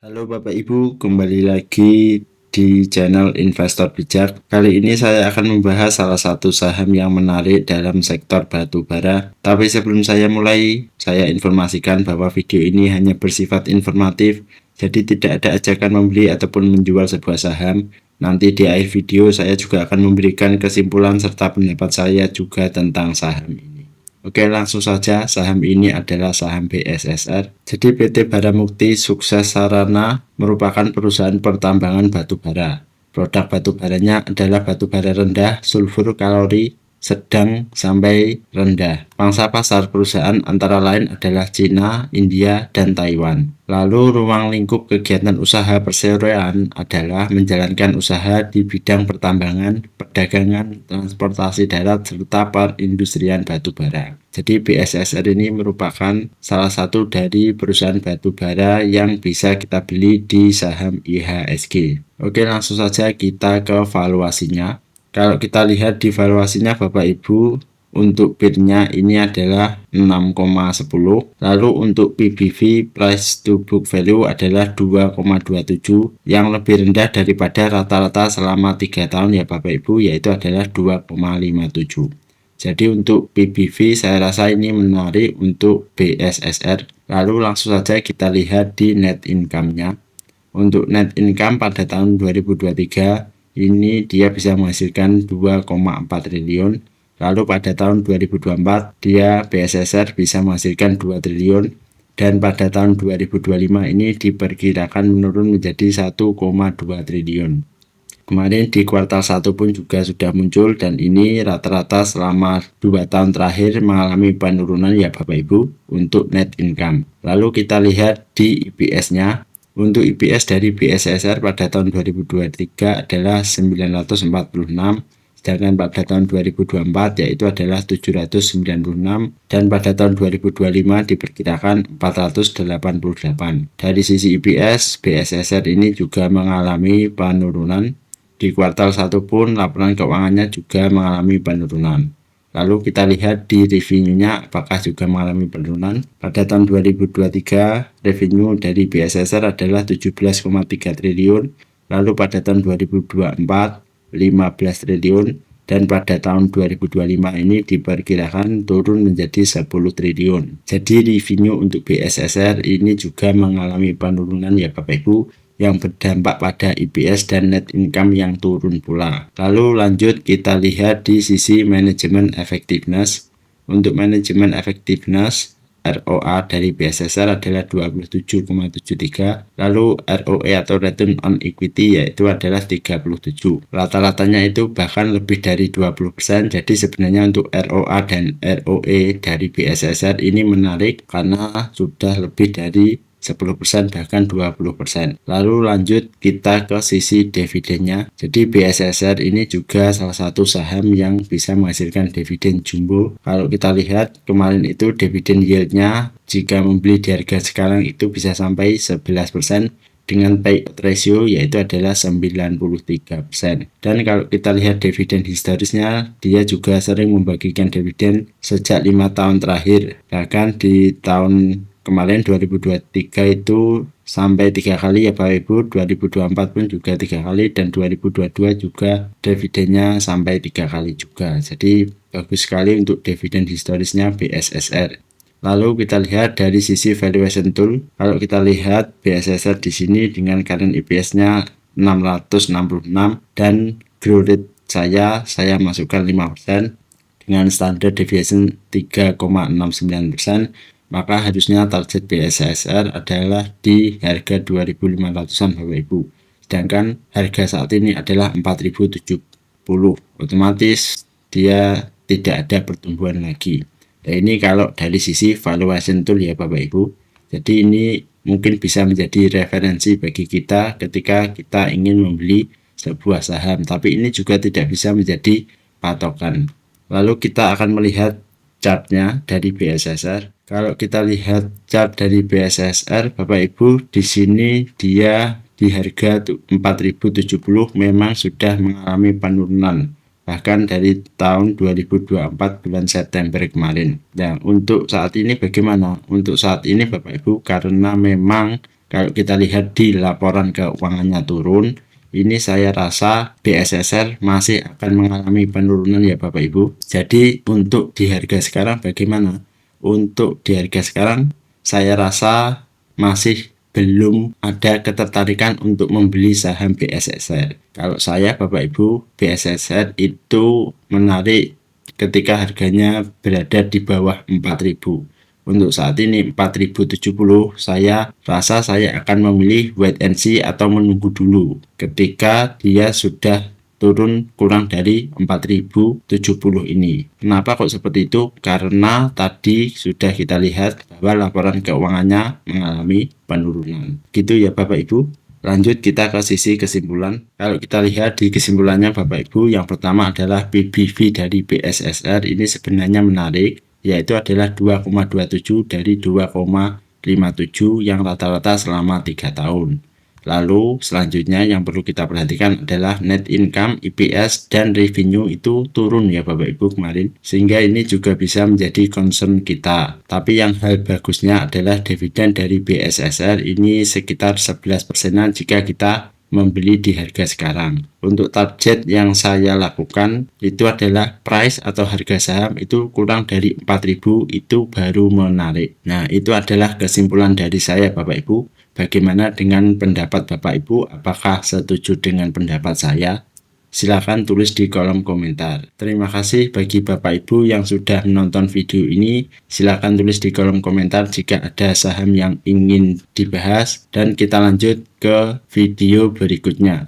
Halo Bapak Ibu, kembali lagi di channel Investor Bijak. Kali ini saya akan membahas salah satu saham yang menarik dalam sektor batu bara. Tapi sebelum saya mulai, saya informasikan bahwa video ini hanya bersifat informatif, jadi tidak ada ajakan membeli ataupun menjual sebuah saham. Nanti di akhir video saya juga akan memberikan kesimpulan serta pendapat saya juga tentang saham ini. Oke, langsung saja. Saham ini adalah saham BSSR. Jadi PT Baramukti Sukses Sarana merupakan perusahaan pertambangan batu bara. Produk batu baranya adalah batu bara rendah, sulfur kalori sedang sampai rendah. Pangsa pasar perusahaan antara lain adalah Cina, India, dan Taiwan. Lalu ruang lingkup kegiatan usaha perseroan adalah menjalankan usaha di bidang pertambangan, perdagangan, transportasi darat, serta perindustrian batu bara. Jadi BSSR ini merupakan salah satu dari perusahaan batu bara yang bisa kita beli di saham IHSG. Oke, langsung saja kita ke valuasinya. Kalau kita lihat di valuasinya Bapak Ibu, untuk bid-nya ini adalah 6,10. Lalu untuk PBV price to book value adalah 2,27 yang lebih rendah daripada rata-rata selama 3 tahun ya Bapak Ibu, yaitu adalah 2,57. Jadi untuk PBV saya rasa ini menarik untuk BSSR. Lalu langsung saja kita lihat di net income-nya. Untuk net income pada tahun 2023 ini dia bisa menghasilkan 2,4 triliun. Lalu pada tahun 2024 dia BSSR bisa menghasilkan 2 triliun. Dan pada tahun 2025 ini diperkirakan menurun menjadi 1,2 triliun. Kemarin di kuartal 1 pun juga sudah muncul dan ini rata-rata selama 2 tahun terakhir mengalami penurunan ya Bapak Ibu untuk net income. Lalu kita lihat di EPS-nya. Untuk EPS dari BSSR pada tahun 2023 adalah 946, sedangkan pada tahun 2024 yaitu adalah 796 dan pada tahun 2025 diperkirakan 488. Dari sisi EPS, BSSR ini juga mengalami penurunan. Di kuartal 1 pun laporan keuangannya juga mengalami penurunan. Lalu kita lihat di revenue-nya apakah juga mengalami penurunan. Pada tahun 2023 revenue dari BSSR adalah 17,3 triliun. Lalu pada tahun 2024 15 triliun dan pada tahun 2025 ini diperkirakan turun menjadi 10 triliun. Jadi revenue untuk BSSR ini juga mengalami penurunan ya Bapak Ibu, yang berdampak pada EPS dan net income yang turun pula. Lalu lanjut kita lihat di sisi manajemen effectiveness. Untuk manajemen effectiveness ROA dari BSSR adalah 27,73, lalu ROE atau return on equity yaitu adalah 37. Rata-ratanya itu bahkan lebih dari 20%. Jadi sebenarnya untuk ROA dan ROE dari BSSR ini menarik karena sudah lebih dari 10% bahkan 20%. Lalu lanjut kita ke sisi dividennya. Jadi BSSR ini juga salah satu saham yang bisa menghasilkan dividen jumbo. Kalau kita lihat kemarin itu dividen yieldnya jika membeli di harga sekarang itu bisa sampai 11% dengan payout ratio yaitu adalah 93%. Dan kalau kita lihat dividen historisnya, dia juga sering membagikan dividen sejak 5 tahun terakhir. Bahkan di tahun kemarin 2023 itu sampai 3 kali ya Bapak Ibu, 2024 pun juga 3 kali dan 2022 juga dividennya sampai 3 kali juga. Jadi bagus sekali untuk dividen historisnya BSSR. Lalu kita lihat dari sisi valuation tool. Kalau kita lihat BSSR di sini dengan current EPS-nya 666 dan growth rate saya masukkan 5% dengan standard deviation 3,69%. Maka harusnya target BSSR adalah di harga 2.500-an Bapak Ibu. Sedangkan harga saat ini adalah 4.070. Otomatis dia tidak ada pertumbuhan lagi. Dan ini kalau dari sisi valuation tool ya Bapak Ibu. Jadi ini mungkin bisa menjadi referensi bagi kita ketika kita ingin membeli sebuah saham. Tapi ini juga tidak bisa menjadi patokan. Lalu kita akan melihat chartnya dari BSSR. Kalau kita lihat chart dari BSSR, Bapak Ibu, di sini dia di harga 4.070 memang sudah mengalami penurunan. Bahkan dari tahun 2024 bulan September kemarin. Nah, untuk saat ini bagaimana? Untuk saat ini Bapak Ibu, karena memang Kalau kita lihat di laporan keuangannya turun, ini saya rasa BSSR masih akan mengalami penurunan ya Bapak Ibu. Jadi untuk di harga sekarang bagaimana? Untuk di harga sekarang saya rasa masih belum ada ketertarikan untuk membeli saham BSSR. Kalau saya Bapak Ibu, BSSR itu menarik ketika harganya berada di bawah 4.000. Untuk saat ini 4.070, saya rasa saya akan memilih wait and see atau menunggu dulu ketika dia sudah turun kurang dari 4.070 ini. Kenapa kok seperti itu? Karena tadi sudah kita lihat bahwa laporan keuangannya mengalami penurunan. Gitu ya Bapak Ibu. Lanjut kita ke sisi kesimpulan. Kalau kita lihat di kesimpulannya Bapak Ibu, yang pertama adalah PBV dari BSSR ini sebenarnya menarik, yaitu adalah 2,27 dari 2,57 yang rata-rata selama 3 tahun. Lalu selanjutnya yang perlu kita perhatikan adalah net income, EPS, dan revenue itu turun ya Bapak Ibu kemarin, sehingga ini juga bisa menjadi concern kita. Tapi yang hal bagusnya adalah dividen dari BSSR ini sekitar 11%-an jika kita membeli di harga sekarang. Untuk target yang saya lakukan itu adalah price atau harga saham itu kurang dari 4.000 itu baru menarik. Nah, itu adalah kesimpulan dari saya Bapak Ibu. Bagaimana dengan pendapat Bapak Ibu? Apakah setuju dengan pendapat saya? Silakan tulis di kolom komentar. Terima kasih bagi Bapak Ibu yang sudah menonton video ini. Silakan tulis di kolom komentar jika ada saham yang ingin dibahas dan kita lanjut ke video berikutnya.